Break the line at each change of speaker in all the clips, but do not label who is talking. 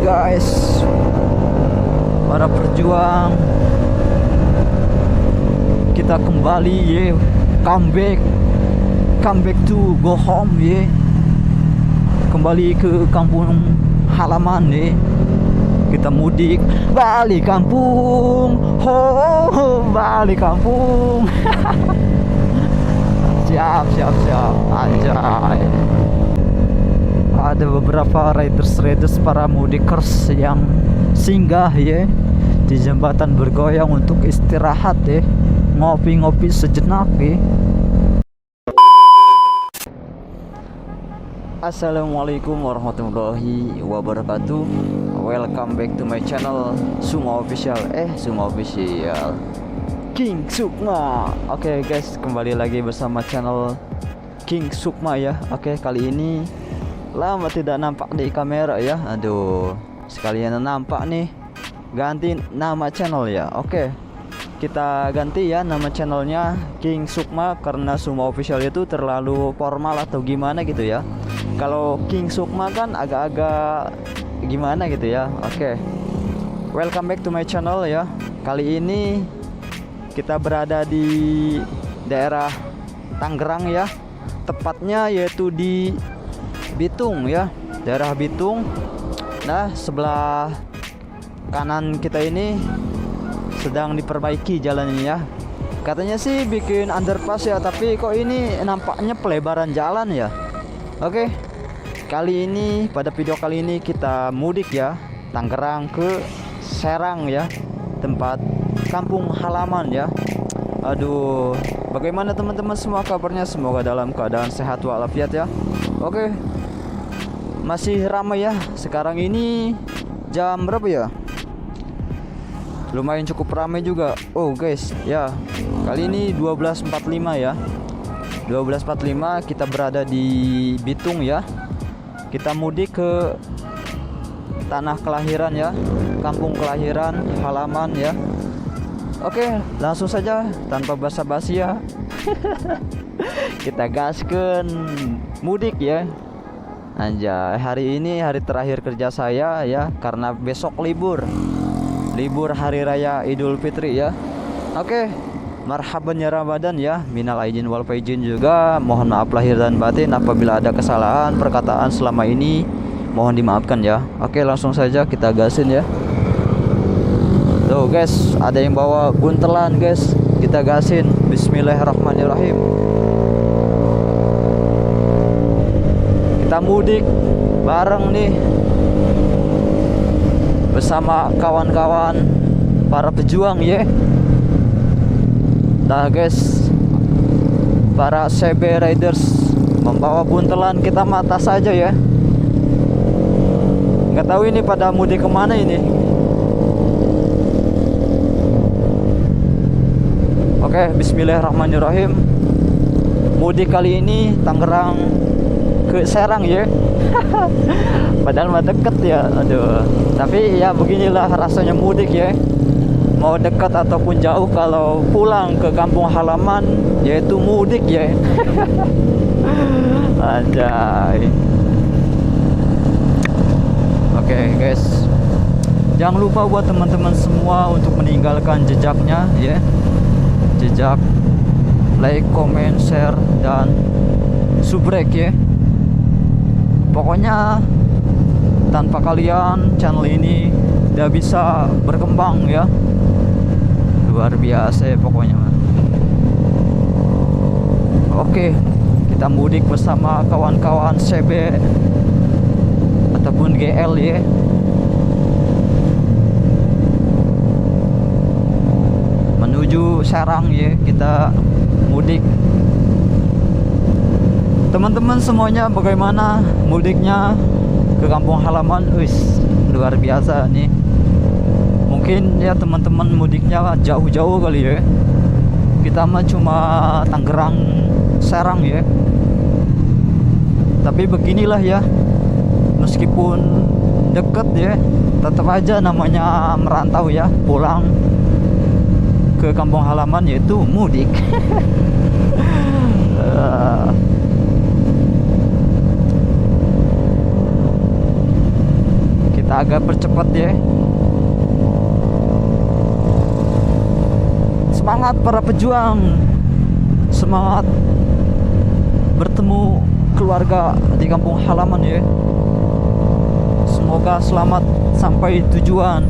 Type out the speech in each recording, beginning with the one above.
guys, para perjuang, kita kembali ye, come back to go home ye, kembali ke kampung halaman ye. Kita mudik balik kampung, balik kampung. siap anjay. Ada beberapa riders para mudikers yang singgah ya di jembatan bergoyang untuk istirahat ya, ngopi-ngopi sejenak ya. Assalamualaikum warahmatullahi wabarakatuh. Welcome back to my channel Sukma Official. King Sukma. Oke guys, kembali lagi bersama channel King Sukma ya. Oke, kali ini lama tidak nampak di kamera ya. Aduh, sekalian nampak nih, ganti nama channel ya. Oke, kita ganti ya nama channelnya King Sukma, karena Sukma Official itu terlalu formal atau gimana gitu ya. Kalau King Sukma kan agak-agak gimana gitu ya. Oke, welcome back to my channel ya. Kali ini kita berada di daerah Tangerang ya, tepatnya yaitu di Bitung ya, daerah Bitung. Nah, sebelah kanan kita ini sedang diperbaiki jalannya ya. Katanya sih bikin underpass ya, tapi kok ini nampaknya pelebaran jalan ya. Oke, kali ini, pada video kali ini kita mudik ya, Tangerang ke Serang ya, tempat kampung halaman ya. Aduh, bagaimana teman-teman semua kabarnya? Semoga dalam keadaan sehat walafiat ya. Oke, masih ramai ya. Sekarang ini jam berapa ya? Lumayan cukup ramai juga. Oh guys, ya. Kali ini 12.45 ya. 12.45 kita berada di Bitung ya. Kita mudik ke tanah kelahiran ya, kampung kelahiran halaman ya. Oke, langsung saja tanpa basa-basi ya. Kita gaskeun mudik ya. Anjay, hari ini hari terakhir kerja saya ya, karena besok libur hari raya Idul Fitri ya. Oke, marhaban ya Ramadan ya. Minal aidin wal faizin juga. Mohon maaf lahir dan batin apabila ada kesalahan perkataan selama ini, mohon dimaafkan ya. Oke, langsung saja kita gasin ya. Tuh guys, ada yang bawa buntelan guys. Kita gasin. Bismillahirrahmanirrahim. Kita mudik bareng nih bersama kawan-kawan para pejuang ya. Nah guys, para CB Riders membawa buntelan, kita mata saja ya. Nggak tahu ini pada mudik kemana ini. Oke, bismillahirrahmanirrahim. Mudik kali ini Tangerang ke Serang ya. Padahal mah deket ya. Aduh, tapi ya beginilah rasanya mudik ya. Mau dekat ataupun jauh, kalau pulang ke kampung halaman yaitu mudik ya. Anjay. Oke guys, jangan lupa buat teman-teman semua untuk meninggalkan jejaknya ya. Jejak like, comment, share, dan subrek ya. Pokoknya tanpa kalian channel ini tidak bisa berkembang ya. Luar biasa ya pokoknya. Oke, kita mudik bersama kawan-kawan CB ataupun GL ya. Menuju Serang ya, kita mudik. Teman-teman semuanya bagaimana mudiknya ke kampung halaman? Wis, luar biasa nih. Mungkin ya teman-teman mudiknya jauh-jauh kali ya. Kita mah cuma Tangerang Serang ya. Tapi beginilah ya, meskipun deket ya, tetap aja namanya merantau ya, pulang ke kampung halaman yaitu mudik. Kita agak percepat ya. Semangat para pejuang, semangat bertemu keluarga di kampung halaman ya. Semoga selamat sampai tujuan.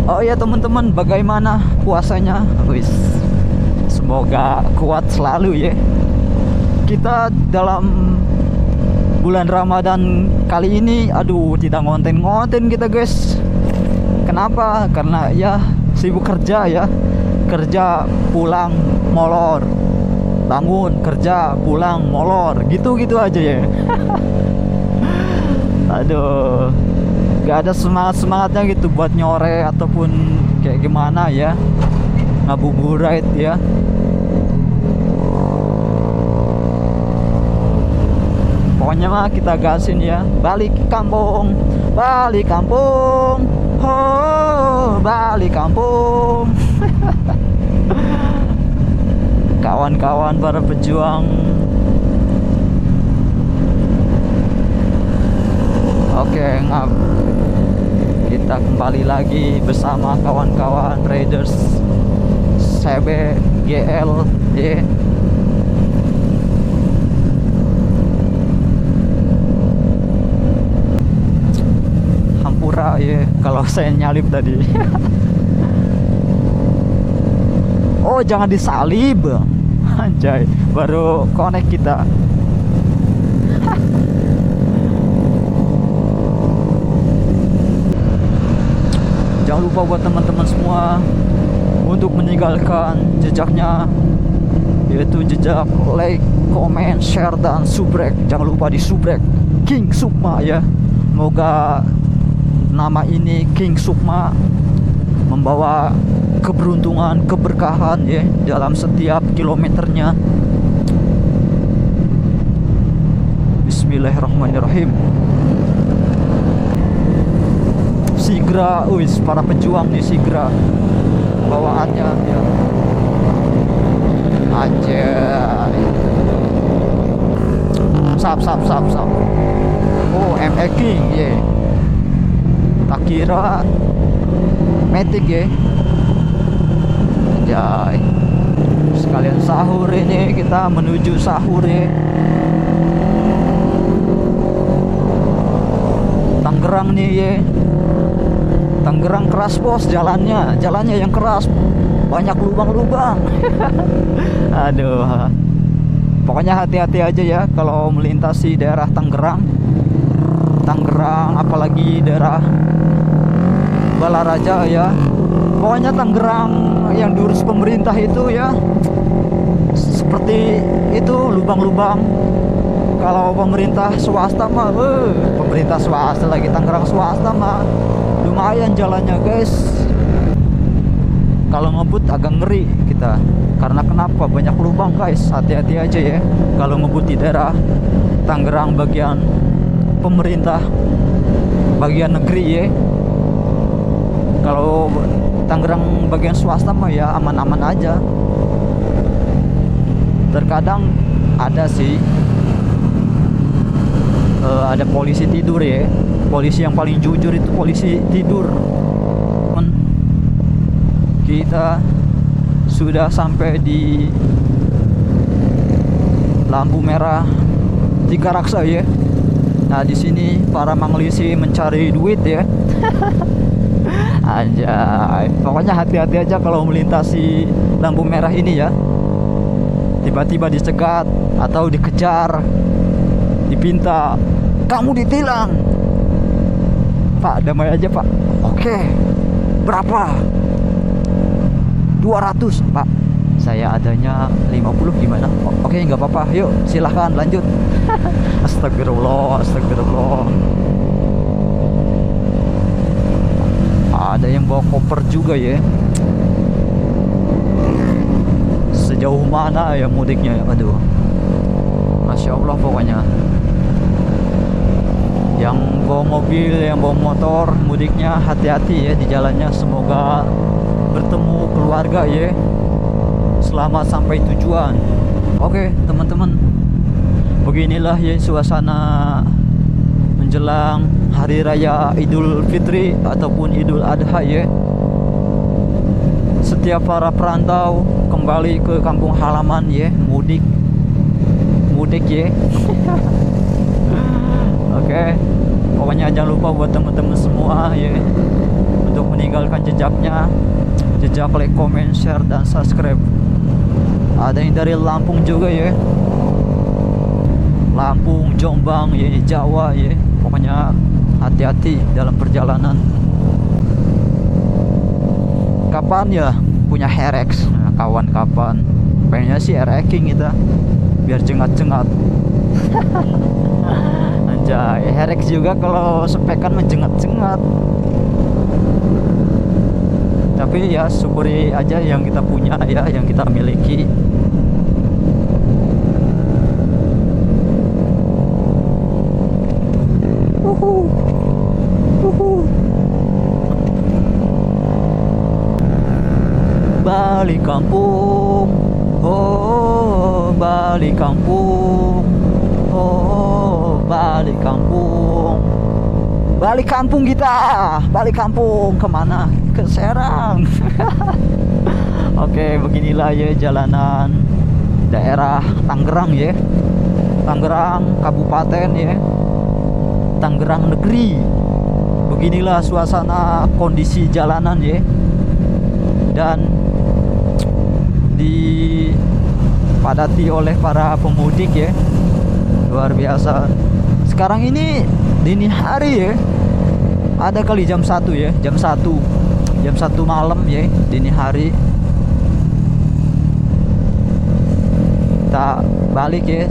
Oh ya teman-teman, bagaimana puasanya? Wis, semoga kuat selalu ya. Kita dalam bulan Ramadan kali ini, aduh, tidak ngonten-ngonten kita guys. Kenapa? Karena ya sibuk kerja ya. Kerja pulang molor, bangun kerja pulang molor, gitu-gitu aja ya. Aduh, gak ada semangatnya gitu buat nyore ataupun kayak gimana ya, ngabuburit ya. Pokoknya mah kita gasin ya. Balik kampung, balik kampung, oh balik kampung. Kawan-kawan para pejuang. Oke, kita kembali lagi bersama kawan-kawan Raiders CB GL ya. Hampura ya kalau saya nyalip tadi. Oh, jangan disalib. Anjay, baru connect kita. Jangan lupa buat teman-teman semua untuk meninggalkan jejaknya, yaitu jejak like, comment, share, dan subrek. Jangan lupa di subrek King Sukma ya. Semoga nama ini King Sukma membawa keberuntungan, keberkahan ya dalam setiap kilometernya. Bismillahirrahmanirrahim. Sigra, wis, para pejuang nih Sigra bawaannya ya. Anjay. Sap. Oh, ME King ya. Tak kira Matic ya. Anjay. Sekalian sahur ini, kita menuju sahur ya. Tangerang nih ya. Tangerang keras bos, jalannya yang keras, banyak lubang-lubang. Aduh, pokoknya hati-hati aja ya kalau melintasi daerah Tangerang, apalagi daerah Balaraja ya. Pokoknya Tangerang yang diurus pemerintah itu ya, seperti itu, lubang-lubang. Kalau pemerintah swasta mah, pemerintah swasta lagi, Tangerang swasta mah lumayan jalannya guys. Kalau ngebut agak ngeri kita, karena kenapa? Banyak lubang guys. Hati-hati aja ya kalau ngebut di daerah Tangerang bagian pemerintah, bagian negeri ya. Kalau Tangerang bagian swasta mah ya aman-aman aja. Terkadang ada sih ada polisi tidur ya. Polisi yang paling jujur itu polisi tidur. Kita sudah sampai di lampu merah Tiga Raksa ya. Nah, di sini para manglisi mencari duit ya. Anjay, pokoknya hati-hati aja kalau melintasi lampu merah ini ya. Tiba-tiba dicegat atau dikejar, dipinta, kamu ditilang. Pak, damai aja pak. Oke, berapa? 200 pak. Saya adanya 50, gimana? Oke, nggak apa-apa, yuk silahkan lanjut. Astagfirullah. Ada yang bawa koper juga ya. Sejauh mana ya mudiknya? Aduh, Masya Allah pokoknya. Yang bawa mobil, yang bawa motor, mudiknya hati-hati ya di jalannya. Semoga bertemu keluarga ya. Selamat sampai tujuan. Oke teman-teman, beginilah ya suasana menjelang hari raya Idul Fitri ataupun Idul Adha ya. Setiap para perantau kembali ke kampung halaman ya, mudik ya. Oke, pokoknya jangan lupa buat teman-teman semua ya untuk meninggalkan jejaknya, jejak like, comment, share, dan subscribe. Ada yang dari Lampung juga ya, Lampung, Jombang ya, Jawa ya. Pokoknya hati-hati dalam perjalanan. Kapan ya punya Herex? Nah, kawan kapan? Pengennya sih Hereking kita, biar cengat-cengat. Anjay, Herex juga kalau spekan menjengat-jengat. Tapi ya syukuri aja yang kita punya ya, yang kita miliki. Balik kampung, oh balik kampung, oh balik kampung. Balik kampung kita, balik kampung kemana? Ke Serang. Oke, beginilah ya jalanan daerah Tangerang ya, Tangerang Kabupaten ya, Tangerang Negeri. Beginilah suasana kondisi jalanan ya, dan dipadati oleh para pemudik ya, luar biasa. Sekarang ini dini hari ya, ada kali jam 1 ya, jam 1 malam ya, dini hari. Kita balik ya,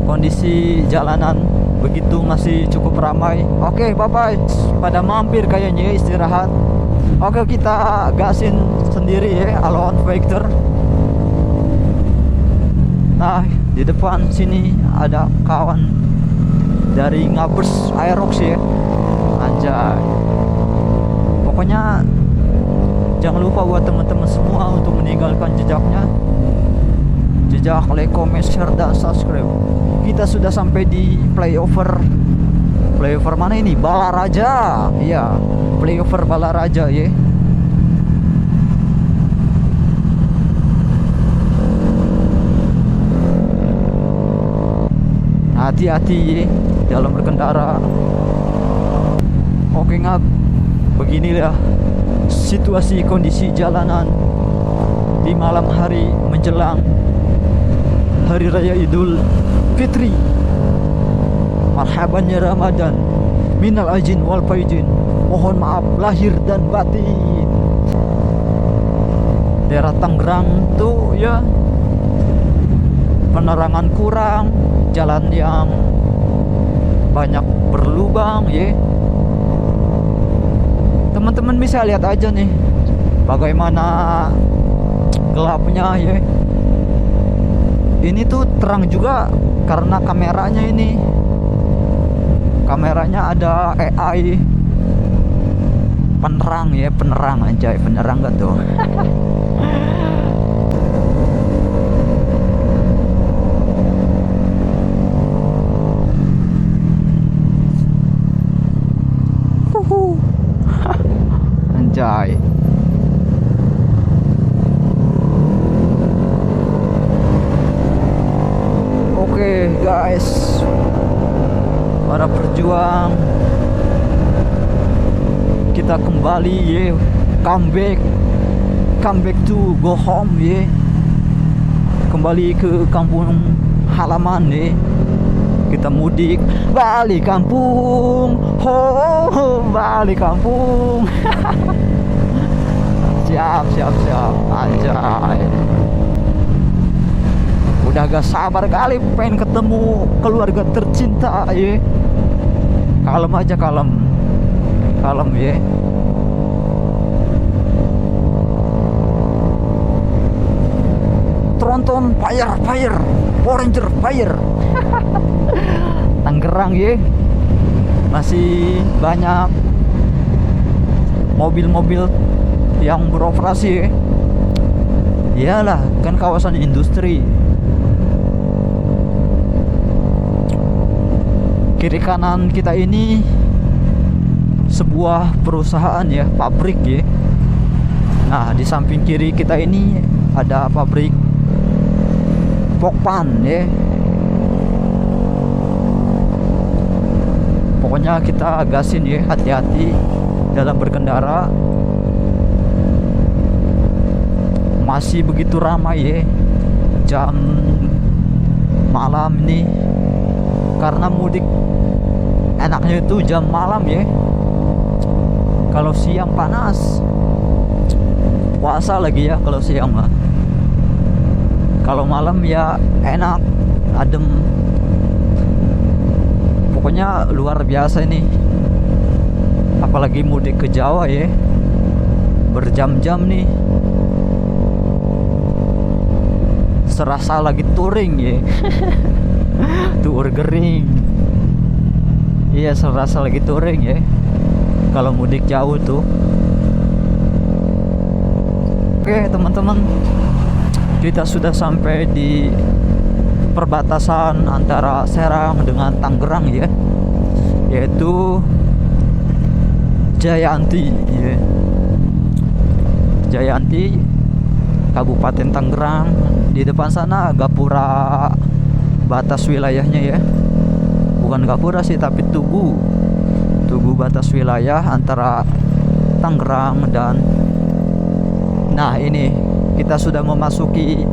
kondisi jalanan begitu masih cukup ramai. Oke, bye bye, pada mampir kayaknya istirahat. Oke, kita gasin sendiri ya, Alone Vector. Nah, di depan sini ada kawan dari Ngabers Aerox ya. Anjay. Pokoknya jangan lupa buat teman-teman semua untuk meninggalkan jejaknya, jejak like, comment, share, dan subscribe. Kita sudah sampai di flyover mana ini? Balaraja. Iya, flyover Balaraja ya. Hati-hati ya dalam berkendara. Oke, ngab, beginilah situasi kondisi jalanan di malam hari menjelang hari raya Idul Fitri. Marhaban ya Ramadan, minal aizin wal faizin, mohon maaf lahir dan batin. Daerah Tangerang tuh ya, penerangan kurang, jalan yang banyak berlubang ya. Teman-teman bisa lihat aja nih bagaimana gelapnya ya. Ini tuh terang juga karena kameranya ini. Kameranya ada AI penerang ya, penerang anjay, penerang gak tuh? Anjay. Oke guys, para perjuang, kita kembali ya, comeback to go home ya, kembali ke kampung halaman ya. Kita mudik, balik kampung, ho balik kampung. siap anjay. Udah gak sabar kali pengen ketemu keluarga tercinta ya. Kalem aja, kalem ya. Tronton fire, Power Ranger fire. Tangerang ya, masih banyak mobil-mobil yang beroperasi ya. Iyalah, kan kawasan industri. Kiri kanan kita ini sebuah perusahaan ya, pabrik ya. Nah, di samping kiri kita ini ada pabrik Pokpan ya. Pokoknya kita gasin ya, hati-hati dalam berkendara. Masih begitu ramai ya jam malam nih, karena mudik enaknya itu jam malam ya. Kalau siang panas, puasa lagi ya kalau siang mah. Kalau malam ya enak, adem. Pokoknya luar biasa ini. Apalagi mudik ke Jawa ya, berjam-jam nih. Serasa lagi touring ya. Tour gering. Iya, serasa lagi touring ya kalau mudik jauh tuh. Oke teman-teman, kita sudah sampai di perbatasan antara Serang dengan Tangerang ya, yaitu Jayanti ya. Jayanti, Kabupaten Tangerang. Di depan sana Gapura, batas wilayahnya ya. Bukan Gapura sih, tapi Tugu batas wilayah antara Tangerang dan, nah ini kita sudah memasuki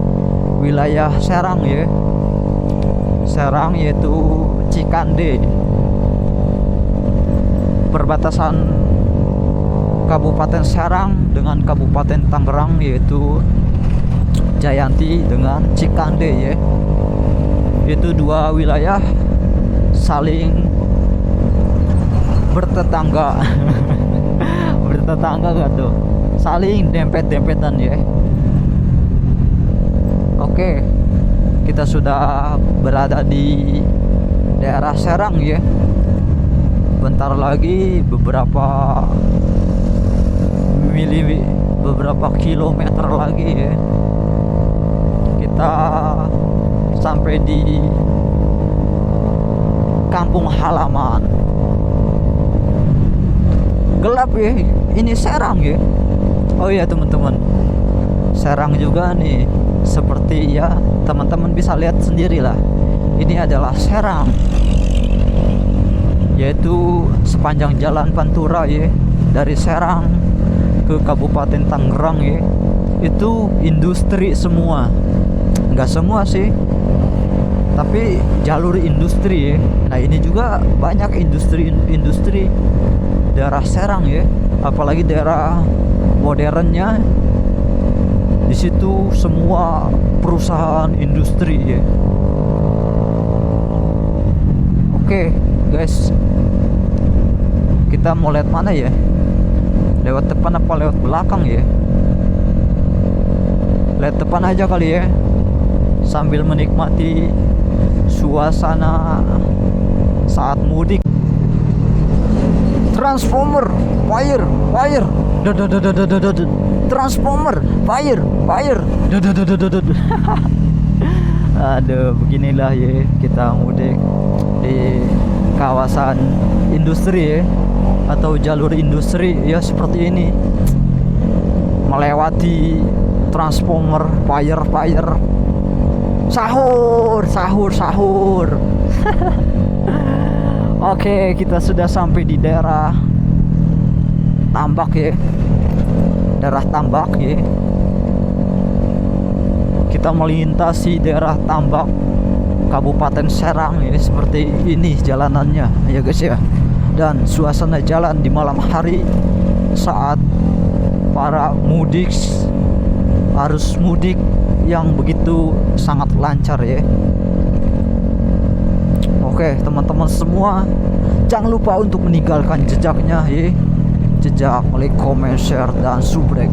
wilayah Serang ya. Serang yaitu Cikande, perbatasan Kabupaten Serang dengan Kabupaten Tangerang, yaitu Jayanti dengan Cikande ya. Itu dua wilayah saling bertetangga. Bertetangga gak tuh? Saling dempet-dempetan ya. Oke, kita sudah berada di daerah Serang ya. Bentar lagi beberapa kilometer lagi ya, kita sampai di kampung halaman. Gelap ya, ini Serang ya. Oh iya teman-teman, Serang juga nih, seperti ya teman-teman bisa lihat sendirilah. Ini adalah Serang, yaitu sepanjang jalan Pantura ya, dari Serang ke Kabupaten Tangerang ya. Itu industri semua, nggak semua sih, tapi jalur industri ya. Nah ini juga banyak industri daerah Serang ya, apalagi daerah modernnya. Di situ semua perusahaan industri ya. Oke guys, kita mau lihat mana ya? Lewat depan apa lewat belakang ya? Lihat depan aja kali ya, sambil menikmati suasana saat mudik. Transformer, fire, Transformer, fire. Aduh, beginilah ya kita mudik di kawasan industri ya, atau jalur industri ya, seperti ini. Melewati transformer, fire. Sahur. Oke, kita sudah sampai di daerah Tambak ya. Daerah Tambak ya. Kita melintasi daerah Tambak, Kabupaten Serang ya. Seperti ini jalanannya ya guys ya. Dan suasana jalan di malam hari saat para mudik, arus mudik yang begitu sangat lancar ya. Oke teman-teman semua, jangan lupa untuk meninggalkan jejaknya ya. Jejak, like, comment, share, dan subrek.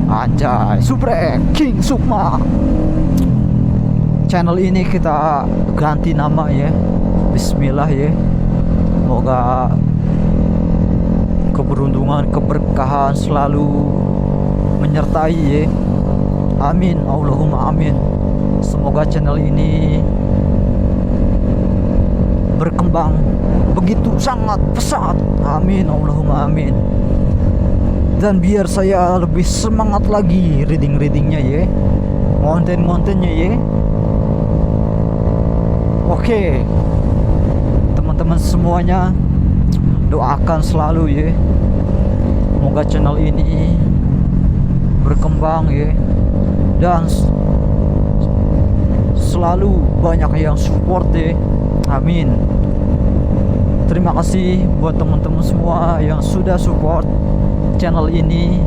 Anjay, subrek King Sukma. Channel ini kita ganti nama ya. Bismillah ya. Semoga keberuntungan, keberkahan selalu menyertai ya. Amin, Allahumma amin. Semoga channel ini berkembang begitu sangat pesat. Amin, Allahumma amin. Dan biar saya lebih semangat lagi readingnya ya, kontennya ya. Oke, teman-teman semuanya, doakan selalu ya, semoga channel ini berkembang ya, dan selalu banyak yang support ya. Amin. Terima kasih buat teman-teman semua yang sudah support channel ini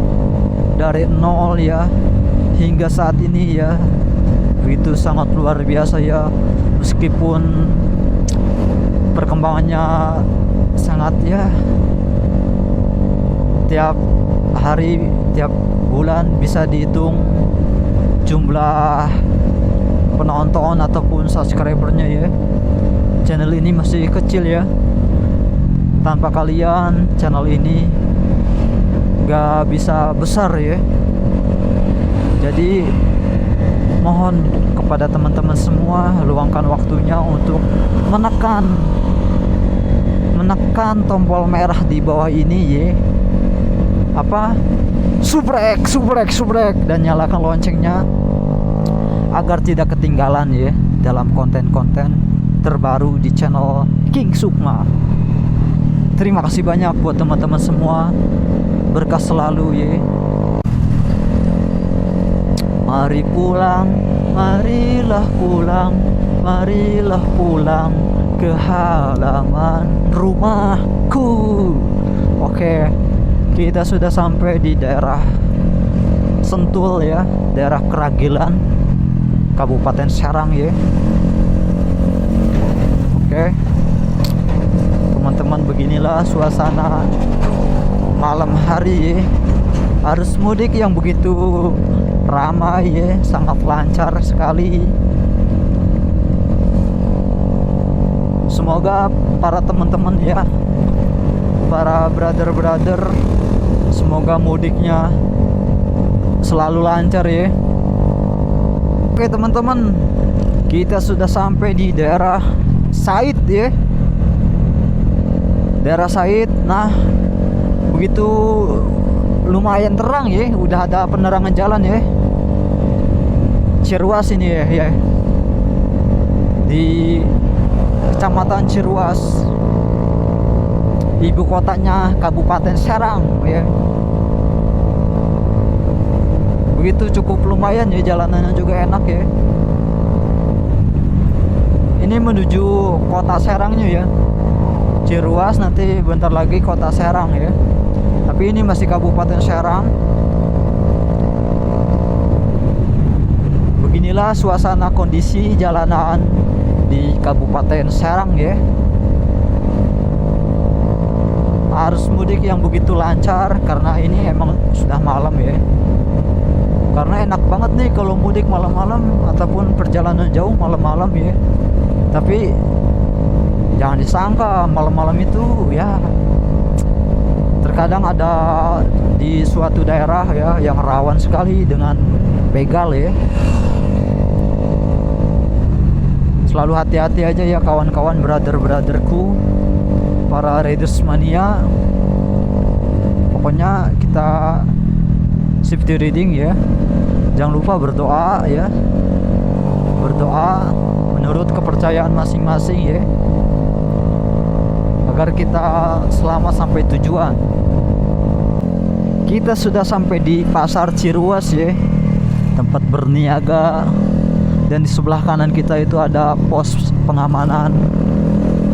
dari nol ya hingga saat ini ya. Begitu sangat luar biasa ya, meskipun perkembangannya sangat ya, tiap hari, tiap bulan bisa dihitung jumlah penonton ataupun subscribernya ya. Channel ini masih kecil ya, tanpa kalian channel ini gak bisa besar ya. Jadi mohon kepada teman-teman semua, luangkan waktunya untuk menekan tombol merah di bawah ini ya, apa, subrek, dan nyalakan loncengnya agar tidak ketinggalan ya dalam konten-konten terbaru di channel King Sukma. Terima kasih banyak buat teman-teman semua, berkah selalu ya. Mari pulang, marilah pulang ke halaman rumahku. Oke, kita sudah sampai di daerah Sentul ya, daerah Keragilan, Kabupaten Serang ya. Oke, teman-teman, beginilah suasana malam hari ya. Arus mudik yang begitu ramai ya, sangat lancar sekali. Semoga para teman-teman ya, para brother, semoga mudiknya selalu lancar ya. Oke teman-teman, kita sudah sampai di daerah Said ya, daerah Said. Nah, begitu lumayan terang ya, udah ada penerangan jalan ya. Cirwas ini ya, di Kecamatan Cirwas, ibu kotanya Kabupaten Serang ya. Begitu cukup lumayan ya, jalanannya juga enak ya. Ini menuju kota Serangnya ya, Cirwas, nanti bentar lagi kota Serang ya. Tapi ini masih Kabupaten Serang. Beginilah suasana kondisi jalanan di Kabupaten Serang ya. Arus mudik yang begitu lancar karena ini emang sudah malam ya. Karena enak banget nih kalau mudik malam-malam ataupun perjalanan jauh malam-malam ya. Tapi jangan disangka malam-malam itu ya, terkadang ada di suatu daerah ya yang rawan sekali dengan begal ya. Selalu hati-hati aja ya kawan-kawan, brotherku, para riders mania. Pokoknya kita safety riding ya. Jangan lupa berdoa ya, berdoa menurut kepercayaan masing-masing ya, agar kita selamat sampai tujuan. Kita sudah sampai di Pasar Cirwas ya, tempat berniaga. Dan di sebelah kanan kita itu ada pos pengamanan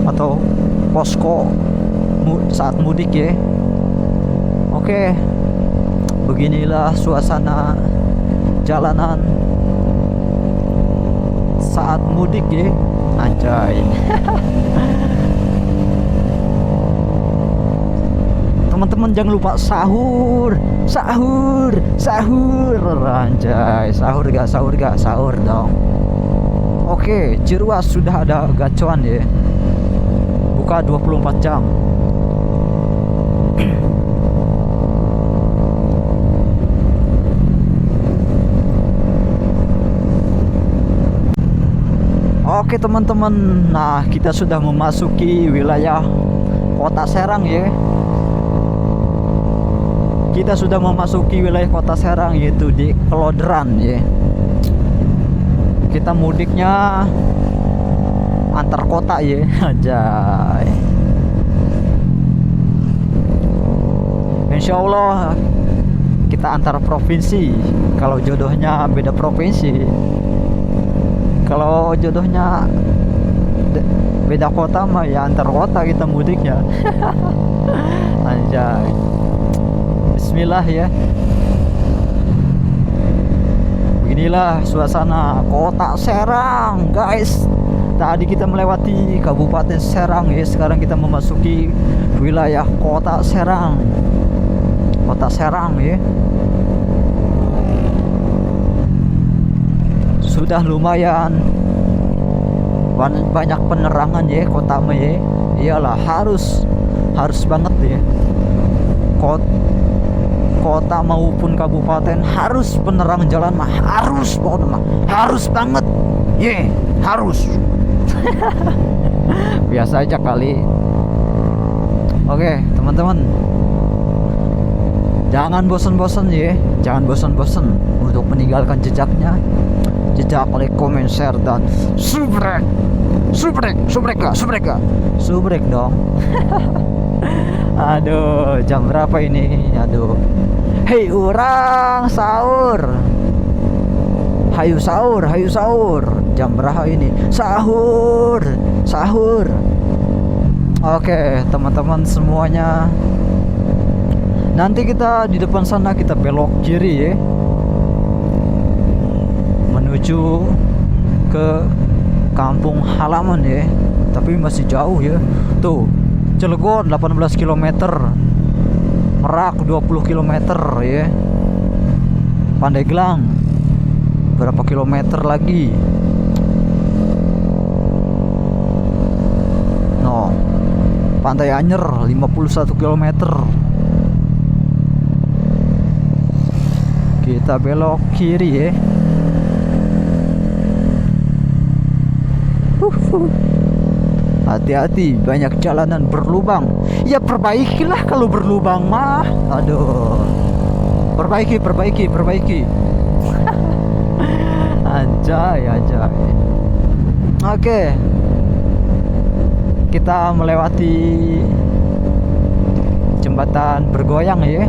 atau posko saat mudik ya. Oke, beginilah suasana jalanan saat mudik ya. Anjay. Teman-teman jangan lupa sahur. Anjay, sahur dong. Oke, Cirwas sudah ada gacuan ya, buka 24 jam. Oke teman-teman, nah kita sudah memasuki wilayah kota Serang ya. Kita sudah memasuki wilayah kota Serang, yaitu di Kelodran ya. Kita mudiknya antar kota ya. Anjay. Insya Allah kita antar provinsi. Kalau jodohnya beda provinsi, kalau jodohnya beda kota mah ya antar kota kita mudiknya. Anjay. Bismillah ya. Beginilah suasana kota Serang guys. Tadi kita melewati Kabupaten Serang ya. Sekarang kita memasuki wilayah kota Serang. Kota Serang ya. Sudah lumayan banyak penerangan ya kota ya. Iyalah harus banget ya. Kota maupun kabupaten harus penerang jalan mah harus banget. Ye, harus. Biasa aja kali. Oke, teman-teman. Jangan bosan-bosan ya. Jangan bosan-bosan untuk meninggalkan jejaknya. Jejak, like, comment, share, dan subrek dong. Aduh, jam berapa ini? Aduh. Hei orang sahur. Hayu sahur. Jam berapa ini? Sahur. Oke, teman-teman semuanya. Nanti kita di depan sana kita belok kiri ya. Menuju ke kampung halaman ya. Tapi masih jauh ya. Tuh, Cilegon 18 km, Merak 20 km ya. Pandeglang berapa kilometer lagi? No. Pantai Anyer 51 km. Kita belok kiri ya. Hati-hati, banyak jalanan berlubang. Ya perbaikilah kalau berlubang mah. Aduh. Perbaiki. Anjay. Oke. Kita melewati jembatan bergoyang ya.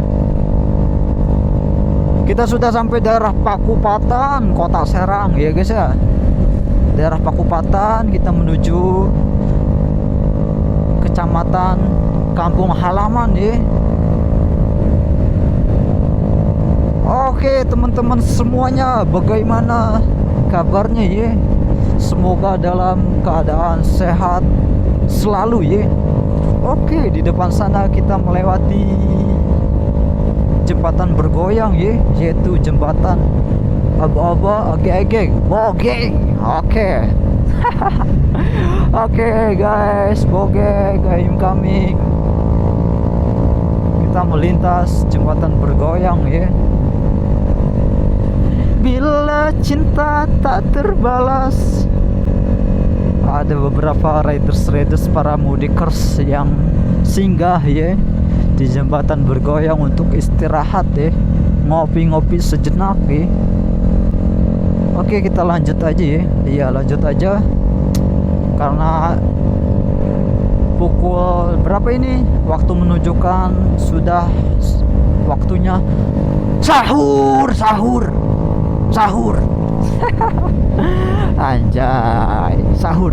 Kita sudah sampai daerah Pakupatan, Kota Serang ya guys ya. Daerah Pakupatan, kita menuju Kecamatan Kampung Halaman ya. Oke teman-teman semuanya, bagaimana kabarnya ya? Semoga dalam keadaan sehat selalu ya. Oke, di depan sana kita melewati jembatan bergoyang ya, yaitu jembatan Aba-aba Age-age Bogeng. Oke. Oke guys, Bogeng coming. Kita melintas jembatan bergoyang ya. Bila cinta tak terbalas. Ada beberapa riders para mudikers yang singgah ya di jembatan bergoyang untuk istirahat ya, ngopi-ngopi sejenak ya. Oke, kita lanjut aja ya. Iya, lanjut aja. Karena pukul berapa ini? Waktu menunjukkan sudah waktunya sahur. Anjay, sahur.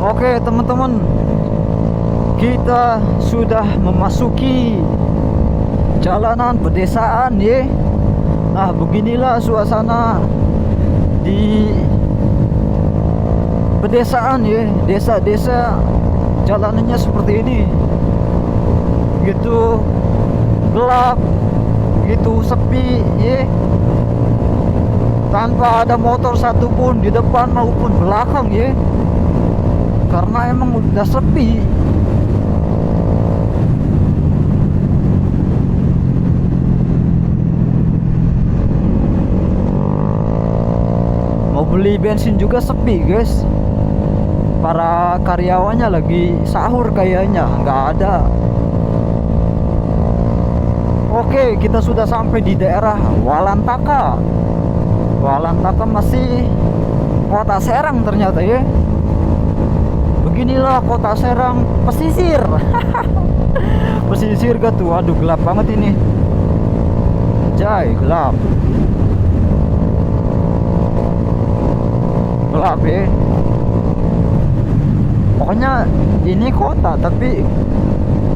Oke teman-teman, kita sudah memasuki jalanan pedesaan ya. Nah beginilah suasana di pedesaan ya, desa-desa jalanannya seperti ini. Gitu gelap, gitu sepi ya. Tanpa ada motor satupun di depan maupun belakang ya. karena emang udah sepi. Mau beli bensin juga sepi guys, para karyawannya lagi sahur kayaknya, nggak ada. Oke, kita sudah sampai di daerah Walantaka. Walantaka masih kota Serang ternyata ya. Beginilah kota Serang pesisir. Pesisir gak tuh? Aduh, gelap banget ini. Jai, gelap. Gelap ya. Pokoknya ini kota tapi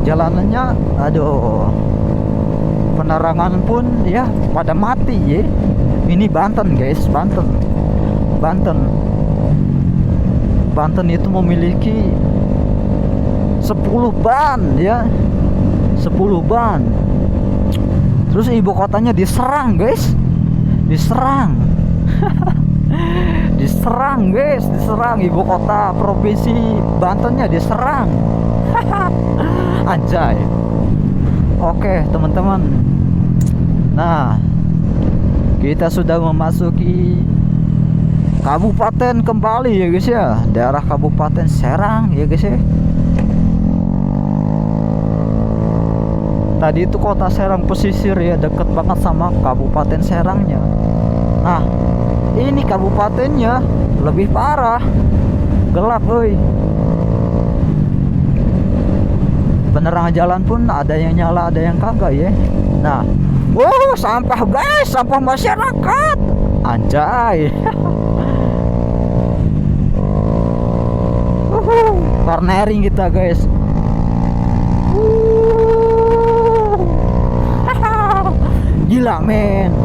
jalanannya aduh, penerangan pun ya pada mati ya. Ini Banten guys, Banten. Banten itu memiliki 10 ban ya. 10 ban. Terus ibu kotanya diserang guys. Diserang. Diserang guys, diserang ibu kota provinsi Bantennya diserang. Anjay. Oke teman-teman, nah kita sudah memasuki kabupaten kembali ya guys ya, daerah Kabupaten Serang ya guys ya. Tadi itu kota Serang pesisir ya, deket banget sama Kabupaten Serangnya. Nah ini kabupatennya lebih parah, gelap euy. Penerangan jalan pun ada yang nyala, ada yang kagak ya. Nah, sampah guys, sampah masyarakat. Anjay. Cornering kita guys. Gila men.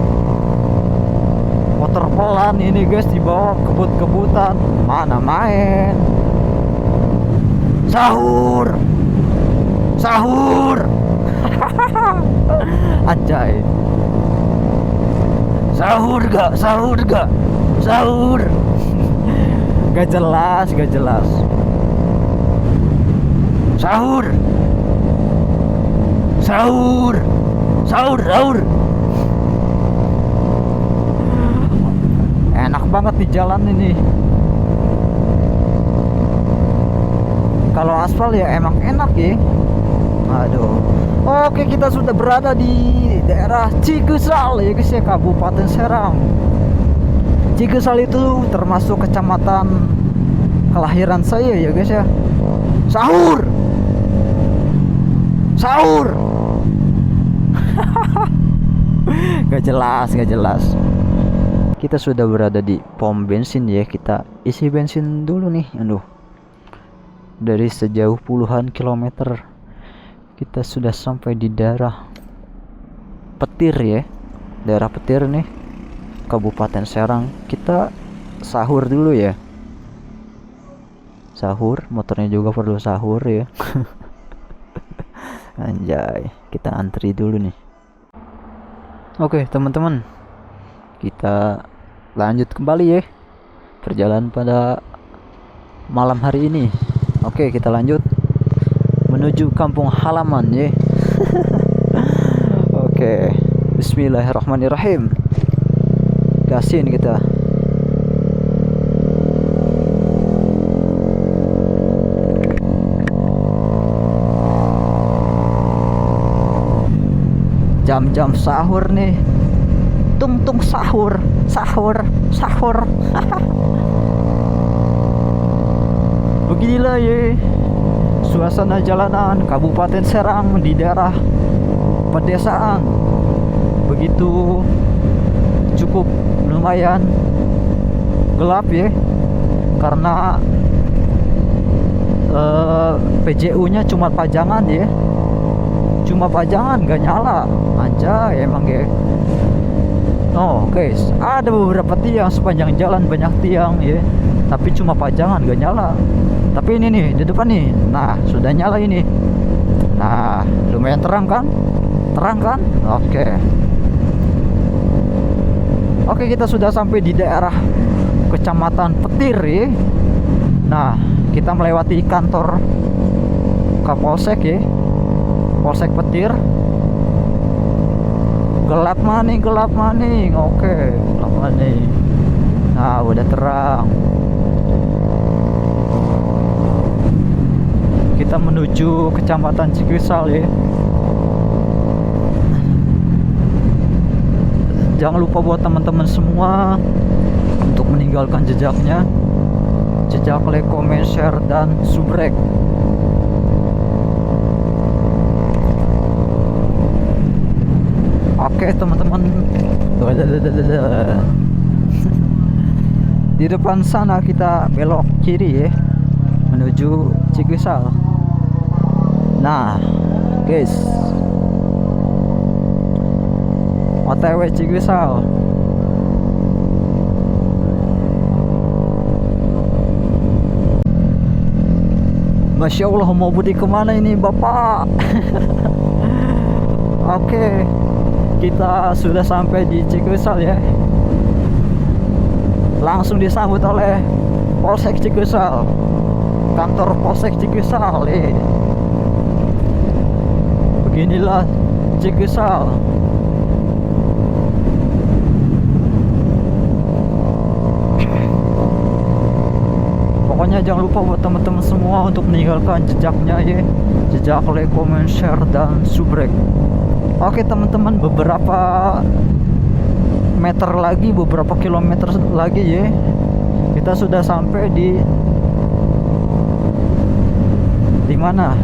Motor pelan ini guys, di bawah kebut-kebutan. Mana main. Sahur. Anjay. Sahur gak? Sahur. Gak jelas. Sahur. Enak banget di jalan ini. Kalau aspal ya emang enak ya. Aduh. Oke, kita sudah berada di daerah Cigesal ya guys ya, Kabupaten Serang. Cigesal itu termasuk kecamatan kelahiran saya ya guys ya. Sahur. Gak jelas. Kita sudah berada di pom bensin ya, kita isi bensin dulu nih. Aduh. Dari sejauh puluhan kilometer kita sudah sampai di daerah Petir ya. Daerah Petir nih, Kabupaten Serang. Kita sahur dulu ya. Sahur, motornya juga perlu sahur ya. Anjay, kita antri dulu nih. Oke teman-teman, kita lanjut kembali ya perjalanan pada malam hari ini. Oke, kita lanjut menuju kampung halaman ya. Oke, bismillahirrahmanirrahim. Gasin kita. Jam-jam sahur nih. Tung sahur. Beginilah ya suasana jalanan Kabupaten Serang di daerah pedesaan. Begitu cukup lumayan gelap ya, karena PJU-nya cuma pajangan ya. Cuma pajangan, gak nyala. Anjay emang ya. Oh guys, ada beberapa tiang sepanjang jalan, banyak tiang ya, tapi cuma pajangan, gak nyala. Tapi ini nih di depan nih, nah sudah nyala ini. Nah lumayan terang kan? Oke, kita sudah sampai di daerah Kecamatan Petir ya. Nah kita melewati kantor Kapolsek ya, Polsek Petir. Gelap maning, oke, gelap maning. Nah, udah terang. Kita menuju Kecamatan Cikwisal ya. Jangan lupa buat teman-teman semua untuk meninggalkan jejaknya, jejak like, comment, share, dan subrek. Oke teman-teman, di depan sana kita belok kiri ya, menuju Cikwisal. Nah guys, OTW Cikwisal. Masya Allah, mau budi kemana ini Bapak? Oke, kita sudah sampai di Cikwisal ya. Langsung disambut oleh Polsek Cikwisal, kantor Polsek Cikwisal. Beginilah Cikwisal. Pokoknya jangan lupa buat teman-teman semua untuk meninggalkan jejaknya ya, jejak like, comment, share, dan subrek. Oke teman-teman, beberapa meter lagi, beberapa kilometer lagi ya, kita sudah sampai di mana?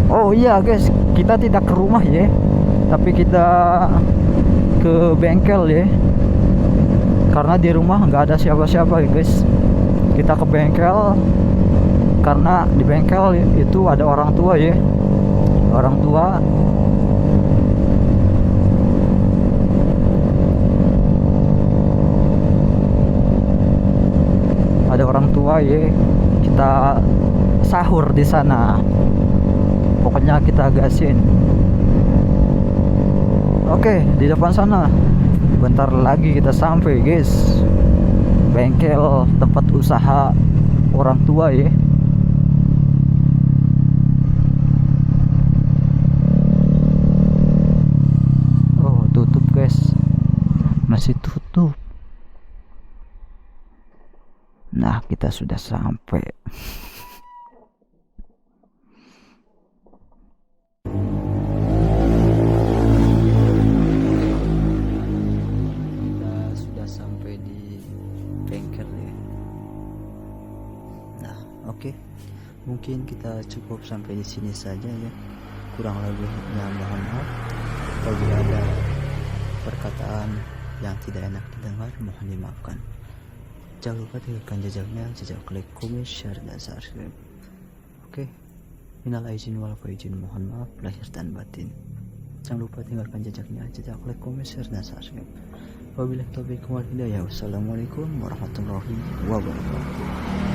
Oh iya guys, kita tidak ke rumah ya, tapi kita ke bengkel ya, karena di rumah nggak ada siapa-siapa ya guys. Kita ke bengkel karena di bengkel itu ada orang tua ya, orang tua. Ada orang tua ya, kita sahur di sana. Pokoknya kita gasin. Oke, di depan sana. Bentar lagi kita sampai, guys. Bengkel tempat usaha orang tua ya. Oh, tutup, guys. Masih tutup. Nah, kita sudah sampai. Kita sudah sampai di bengkel ya. Nah, oke. Mungkin kita cukup sampai di sini saja ya. Kurang lebihnya mohon maaf. Apabila ada perkataan yang tidak enak didengar, mohon dimaafkan. Jangan lupa tinggalkan jejaknya, jejak like, comment, share, dan subscribe. Oke, minal aizin wal faizin, mohon maaf lahir dan batin. Jangan lupa tinggalkan jejaknya, jejak like, comment, share, dan subscribe. Wabillahi taufiq wal hidayah. Wassalamualaikum warahmatullahi wabarakatuh.